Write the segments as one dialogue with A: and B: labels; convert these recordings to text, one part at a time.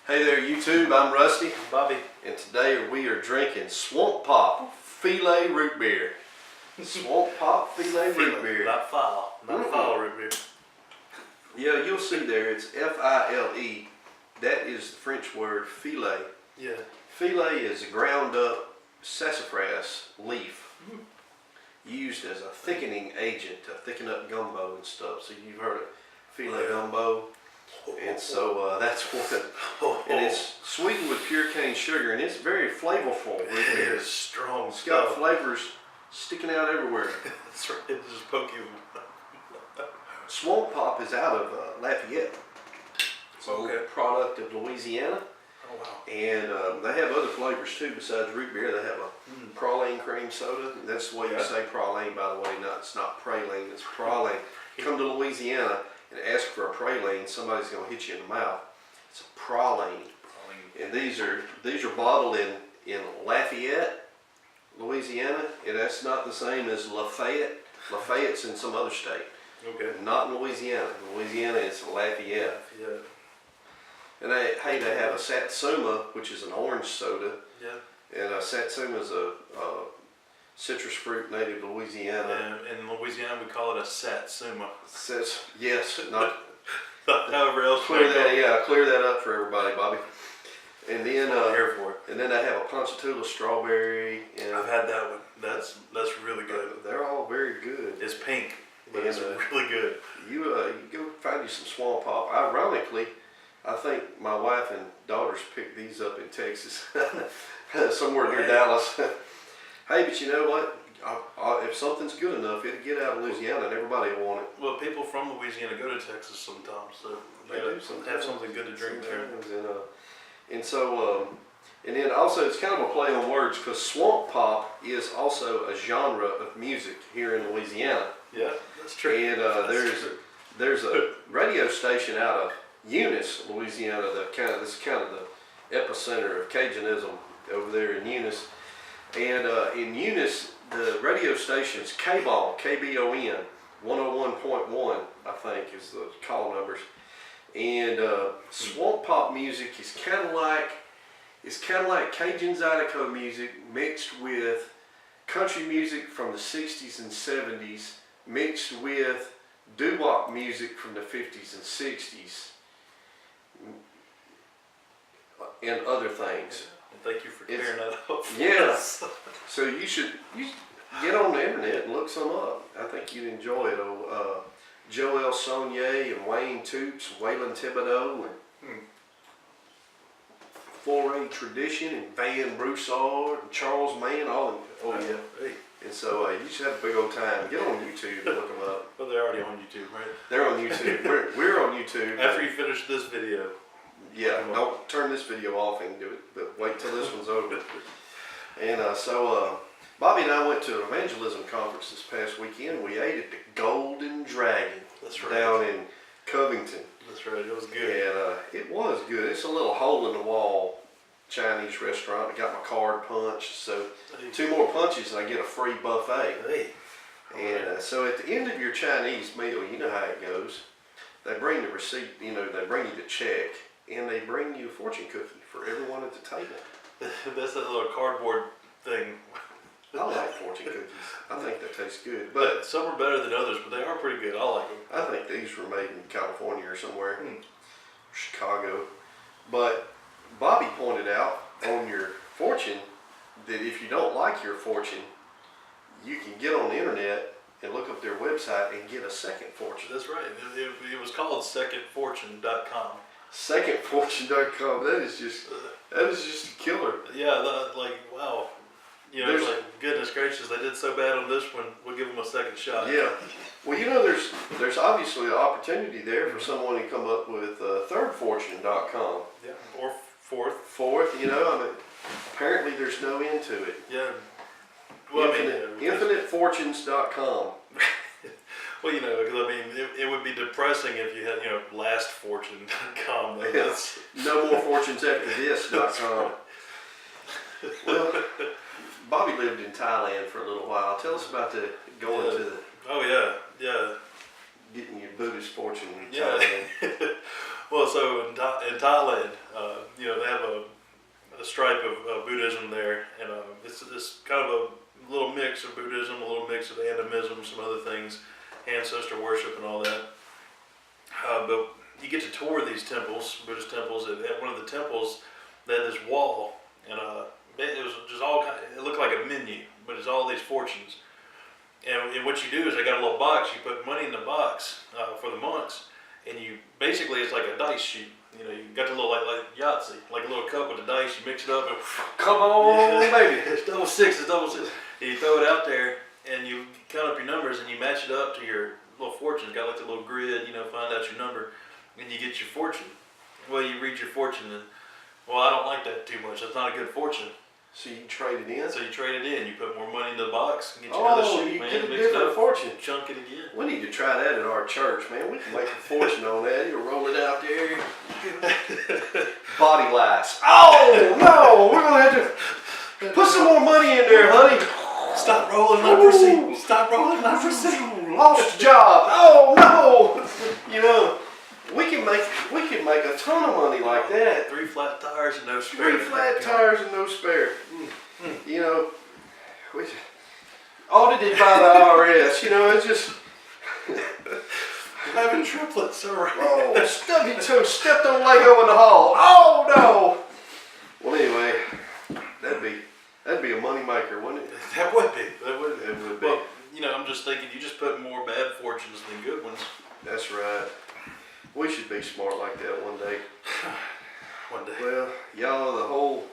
A: Hey there YouTube, I'm Rusty.
B: I'm Bobby.
A: And today we are drinking Swamp Pop Filet Root Beer. Swamp Pop Filet Root Beer.
B: Not foul. Not foul root beer.
A: Yeah, you'll see there, it's F-I-L-E. That is the French word filet.
B: Yeah.
A: Filet is a ground up sassafras leaf used as a thickening agent to thicken up gumbo and stuff. So you've heard of filet gumbo. And so that's what, and it's sweetened with pure cane sugar, and it's very flavorful.
B: It is strong
A: It's
B: stuff.
A: got flavors sticking out everywhere.
B: That's right. It just poke you.
A: Swamp Pop is out of Lafayette. It's a product of Louisiana.
B: Oh wow.
A: And they have other flavors too besides root beer. They have a praline cream soda. That's the way you say praline, by the way. It's not praline, it's praline. Come to Louisiana and ask for a praline, somebody's going to hit you in the mouth. It's a praline. And these are bottled in Lafayette, Louisiana, and that's not the same as Lafayette. Lafayette's in some other state.
B: Okay.
A: Not in Louisiana. Louisiana is Lafayette.
B: Yeah.
A: And they have a Satsuma, which is an orange soda.
B: Yeah.
A: And Satsuma is a citrus fruit native to Louisiana.
B: And in Louisiana we call it a satsuma.
A: Yes, not.
B: However else.
A: Clear that up for everybody, Bobby. And then
B: I'm here for it.
A: And then they have a Ponchatoula strawberry. And
B: I've had that one. That's really good.
A: They're all very good.
B: It's pink, but it's really good.
A: You go find you some Swamp Pop. Ironically, I think my wife and daughters picked these up in Texas, somewhere near Dallas. Hey, but you know what? If something's good enough, it'll get out of Louisiana and everybody will want it.
B: Well, people from Louisiana go to Texas sometimes, so
A: they do sometimes.
B: Have something good to drink there.
A: And then also it's kind of a play on words because Swamp Pop is also a genre of music here in Louisiana.
B: Yeah, that's true.
A: And there's a radio station out of Eunice, Louisiana. This is kind of the epicenter of Cajunism over there in Eunice. And in Eunice, the radio station's K-Ball, K-B-O-N, 101.1, I think, is the call numbers. And Swamp Pop music is kind of like Cajun Zydeco music mixed with country music from the 60s and 70s, mixed with doo-wop music from the 50s and 60s, and other things.
B: Thank you for clearing that up.
A: Yes. So you should get on the internet and look some up. I think you'd enjoy it. Joel Saunier and Wayne Toops, Waylon Thibodeau, and Foray Tradition, and Van Broussard, and Charles Mann, Hey. And so you should have a big old time. Get on YouTube and look them up.
B: Well, they're already on YouTube, right?
A: They're on YouTube. We're on YouTube.
B: After you finish this video.
A: Yeah, don't turn this video off and do it, but wait till this one's over. And Bobby and I went to an evangelism conference this past weekend. We ate at the Golden Dragon.
B: That's right.
A: Down in Covington.
B: That's right, it was good.
A: And it was good. It's a little hole-in-the-wall Chinese restaurant. I got my card punched, so 2 more punches and I get a free buffet.
B: Hey.
A: And so at the end of your Chinese meal, you know how it goes. They bring the receipt, they bring you the check, and they bring you a fortune cookie for everyone at the table.
B: That's that little cardboard thing.
A: I like fortune cookies. I think they taste good.
B: But some are better than others, but they are pretty good. I like them.
A: I think these were made in California or somewhere, Chicago. But Bobby pointed out on your fortune that if you don't like your fortune, you can get on the internet and look up their website and get a second fortune.
B: That's right. It was called secondfortune.com.
A: Secondfortune.com. That is just a killer.
B: Yeah, wow. It's like, goodness gracious, they did so bad on this one, we'll give them a second shot.
A: Yeah. Well, there's obviously an opportunity there for someone to come up with thirdfortune.com.
B: Yeah, or fourth.
A: Apparently there's no end to it.
B: Yeah. Well,
A: infinitefortunes.com.
B: Well, because it would be depressing if you had, lastfortune.com.
A: Yes. No more fortunes after this.com. Well, Bobby lived in Thailand for a little while. Tell us about going to the...
B: Oh, yeah.
A: Getting your Buddhist fortune in
B: Thailand. Well, so in Thailand, a stripe of Buddhism there, and it's kind of a little mix of Buddhism, a little mix of animism, some other things, ancestor worship and all that. But you get to tour these temples, Buddhist temples. At one of the temples, they had this wall, and it was just all kind of, it looked like a menu, but it's all these fortunes. And what you do is they got a little box. You put money in the box for the monks, and you basically it's like a dice sheet. You know, you got the little like Yahtzee, like a little cup with the dice. You mix it up and
A: come on, baby.
B: It's double sixes. And you throw it out there, and you count up your numbers, and you match it up to your little fortune. It's got like the little grid. You know, find out your number, and you get your fortune. Well, you read your fortune, and well, I don't like that too much. That's not a good fortune.
A: So you trade it in?
B: So you trade it in. You put more money in the box and get you another shoot,
A: you
B: man.
A: get a
B: Mix it
A: different
B: up,
A: fortune.
B: chunk it again.
A: We need to try that at our church, man. We can make a fortune on that. You roll it out there. Body lice. Oh, no. We're going to have to put some more money in there, honey.
B: Stop rolling my receipt. Stop rolling my receipt.
A: Lost job. Oh, no. You know, we can make a ton of money like that.
B: 3 flat tires and no spare.
A: 3 flat tires and no spare. You know, audited by the IRS. You know, it's just
B: having triplets already.
A: oh, stub your toe, stepped on Lego in the hall. Oh no. Well, anyway, that'd be a money maker, wouldn't it?
B: That would be.
A: It would be.
B: Well, you know, I'm just thinking you just put more bad fortunes than good ones.
A: That's right. We should be smart like that one day.
B: One day.
A: Well, y'all,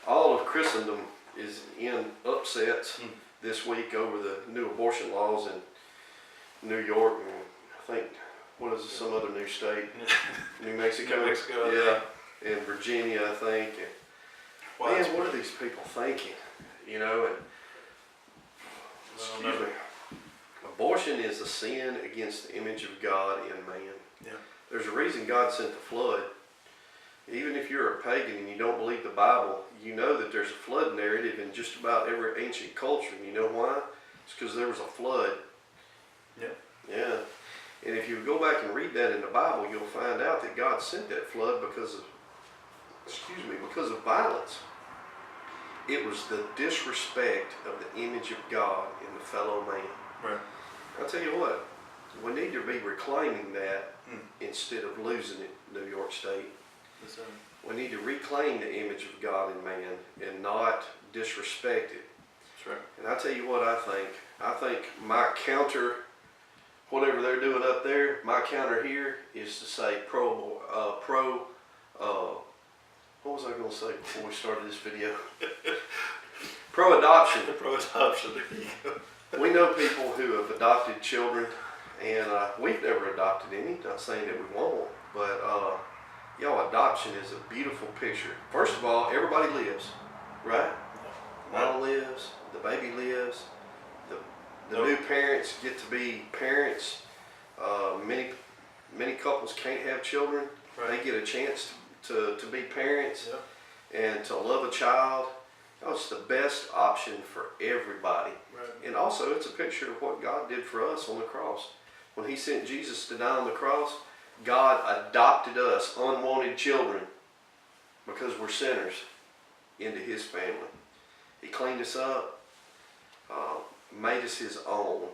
A: all of Christendom is in upsets this week over the new abortion laws in New York and I think, what is it, some other new state? New Mexico.
B: New Mexico,
A: yeah. And Virginia, I think. And,
B: well,
A: man, what are these people thinking? You know, and excuse me. Abortion is a sin against the image of God in man.
B: Yeah.
A: There's a reason God sent the flood. Even if you're a pagan and you don't believe the Bible, you know that there's a flood narrative in just about every ancient culture. And you know why? It's because there was a flood.
B: Yeah.
A: Yeah. And if you go back and read that in the Bible, you'll find out that God sent that flood because of violence. It was the disrespect of the image of God in the fellow man.
B: Right.
A: I'll tell you what, we need to be reclaiming that instead of losing it, New York State. We need to reclaim the image of God in man and not disrespect it.
B: That's right.
A: And I tell you what I think. I think my counter, whatever they're doing up there, my counter here is to say what was I going to say before we started this video? Pro-adoption.
B: Pro-adoption, there you go.
A: We know people who have adopted children, and we've never adopted any. Not saying that we won't, but y'all, adoption is a beautiful picture. First of all, everybody lives, right? Mom lives, the baby lives, the new parents get to be parents. Many couples can't have children. Right. They get a chance to be parents and to love a child. Oh, it's the best option for everybody. Right. And also, it's a picture of what God did for us on the cross. When He sent Jesus to die on the cross, God adopted us, unwanted children, because we're sinners, into His family. He cleaned us up, made us His own,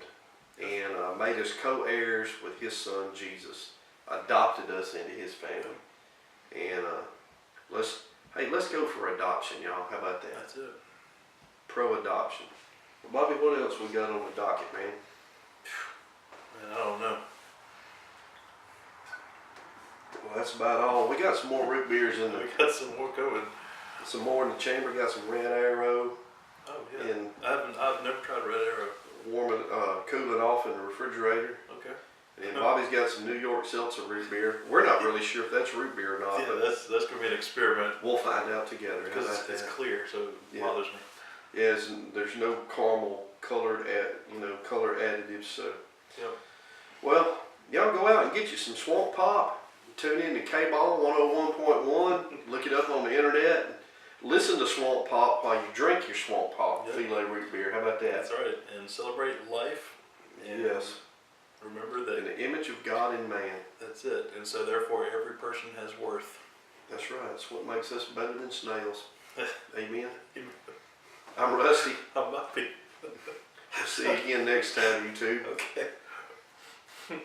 A: and made us co-heirs with His Son, Jesus. Adopted us into His family. And let's go for adoption, y'all. How about that?
B: That's it.
A: Pro-adoption. Well, Bobby, what else we got on the docket, man?
B: Man, I don't know.
A: Well, that's about all. We got some more root beers in
B: We
A: there.
B: got some more coming.
A: Some more in the chamber. Got some Red Arrow.
B: Oh yeah.
A: And
B: I've never tried Red Arrow.
A: warming, cooling off in the refrigerator.
B: Okay.
A: And Bobby's got some New York Seltzer root beer. We're not really sure if that's root beer or not.
B: Yeah,
A: but
B: that's gonna be an experiment.
A: We'll find out together.
B: Because it's clear, so it bothers me.
A: Yes, and there's no caramel colored color additives. So.
B: Yep.
A: Well, y'all go out and get you some Swamp Pop. Tune in to K-Ball 101.1. Look it up on the internet. Listen to Swamp Pop while you drink your Swamp Pop Filet root beer. How about that?
B: That's right. And celebrate life. And
A: yes.
B: Remember that.
A: In the image of God in man.
B: That's it. And so therefore every person has worth.
A: That's right. That's what makes us better than snails. Amen. I'm Rusty.
B: I might be.
A: See you again next time, you two.
B: Okay.